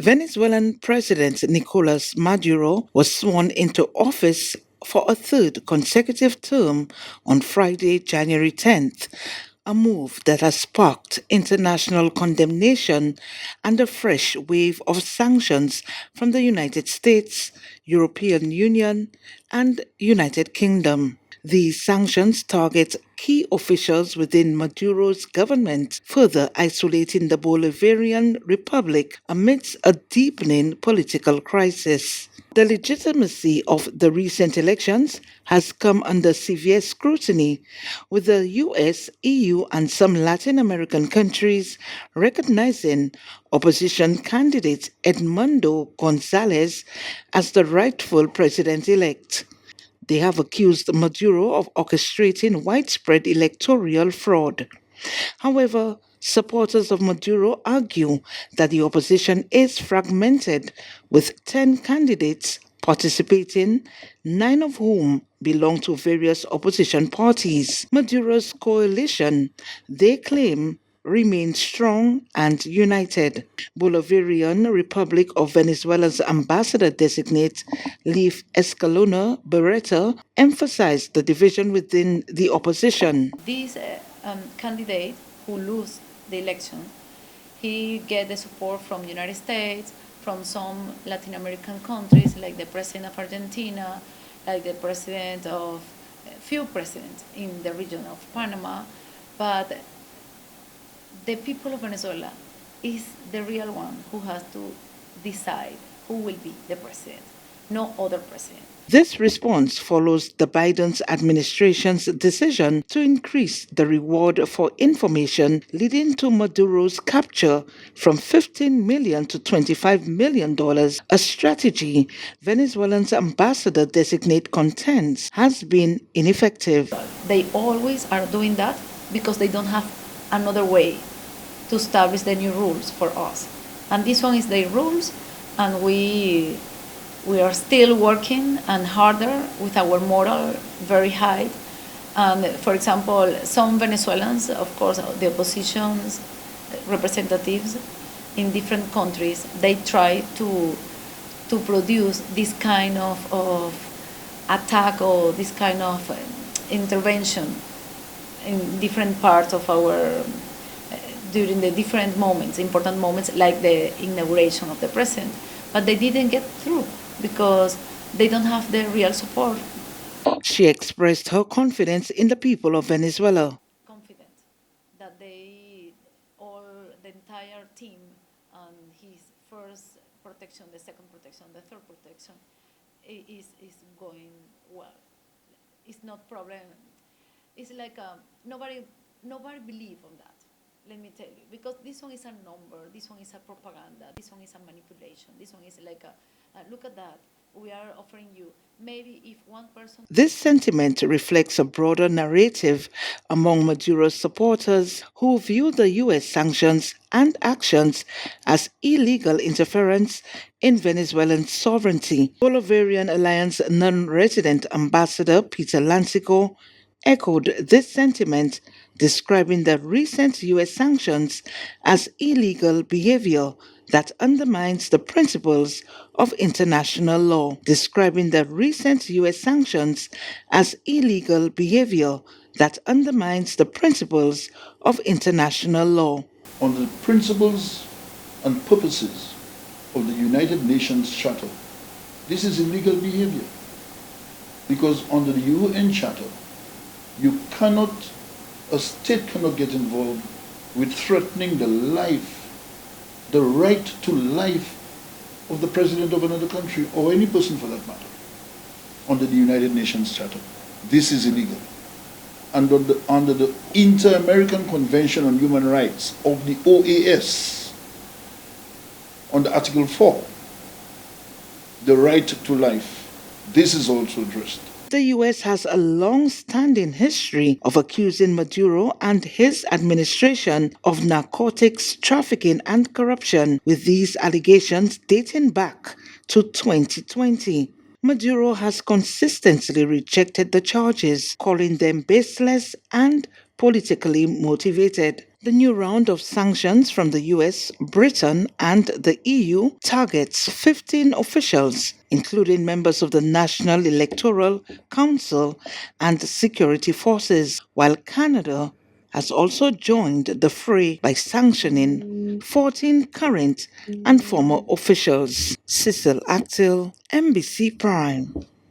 Venezuelan President Nicolás Maduro was sworn into office for a third consecutive term on Friday, January 10th, a move that has sparked international condemnation and a fresh wave of sanctions from the United States, European Union, and United Kingdom. These sanctions target key officials within Maduro's government, further isolating the Bolivarian Republic amidst a deepening political crisis. The legitimacy of the recent elections has come under severe scrutiny, with the US, EU, and some Latin American countries recognizing opposition candidate Edmundo Gonzalez as the rightful president elect. They have accused Maduro of orchestrating widespread electoral fraud. However, supporters of Maduro argue that the opposition is fragmented, with 10 candidates participating, 9 of whom belong to various opposition parties. Maduro's coalition, they claim, remains strong and united. Bolivarian Republic of Venezuela's Ambassador-Designate Leiff Escalona Beretta emphasized the division within the opposition. This candidate who lose the election, he get the support from the United States, from some Latin American countries, like the president of Argentina, like the president of few presidents in the region of Panama, but the people of Venezuela is the real one who has to decide who will be the president, no other president. This response follows the Biden administration's decision to increase the reward for information leading to Maduro's capture from $15 million to $25 million, a strategy Venezuela's ambassador-designate contends has been ineffective. They always are doing that because they don't have another way to establish the new rules for us. And this one is their rules, and we are still working and harder with our moral very high. And for example, some Venezuelans, of course, the opposition's representatives in different countries, they try to produce this kind of attack or this kind of intervention in different parts of our during the different moments, important moments, like the inauguration of the president. But they didn't get through because they don't have the real support. She expressed her confidence in the people of Venezuela. Confident that the entire team, and his first protection, the second protection, the third protection, is going well. It's not problem. It's like nobody believe on that. Let me tell you, because this one is a number, this one is a propaganda, this one is a manipulation, this one is like look at that, we are offering you, maybe if one person... This sentiment reflects a broader narrative among Maduro's supporters who view the U.S. sanctions and actions as illegal interference in Venezuelan sovereignty. Bolivarian Alliance non-resident ambassador Peter Lancico echoed this sentiment, describing the recent U.S. sanctions as illegal behavior that undermines the principles of international law. Describing the recent U.S. sanctions as illegal behavior that undermines the principles of international law. On the principles and purposes of the United Nations Charter, this is illegal behavior. Because under the UN Charter, a state cannot get involved with threatening the right to life of the president of another country, or any person for that matter, under the United Nations Charter. This is illegal. And under the Inter-American Convention on Human Rights of the OAS, under Article 4, the right to life, this is also addressed. The U.S. has a long-standing history of accusing Maduro and his administration of narcotics trafficking and corruption, with these allegations dating back to 2020. Maduro has consistently rejected the charges, calling them baseless and politically motivated. The new round of sanctions from the US, Britain, and the EU targets 15 officials, including members of the National Electoral Council and security forces, while Canada has also joined the fray by sanctioning 14 current and former officials. Cecil Actil, NBC Prime.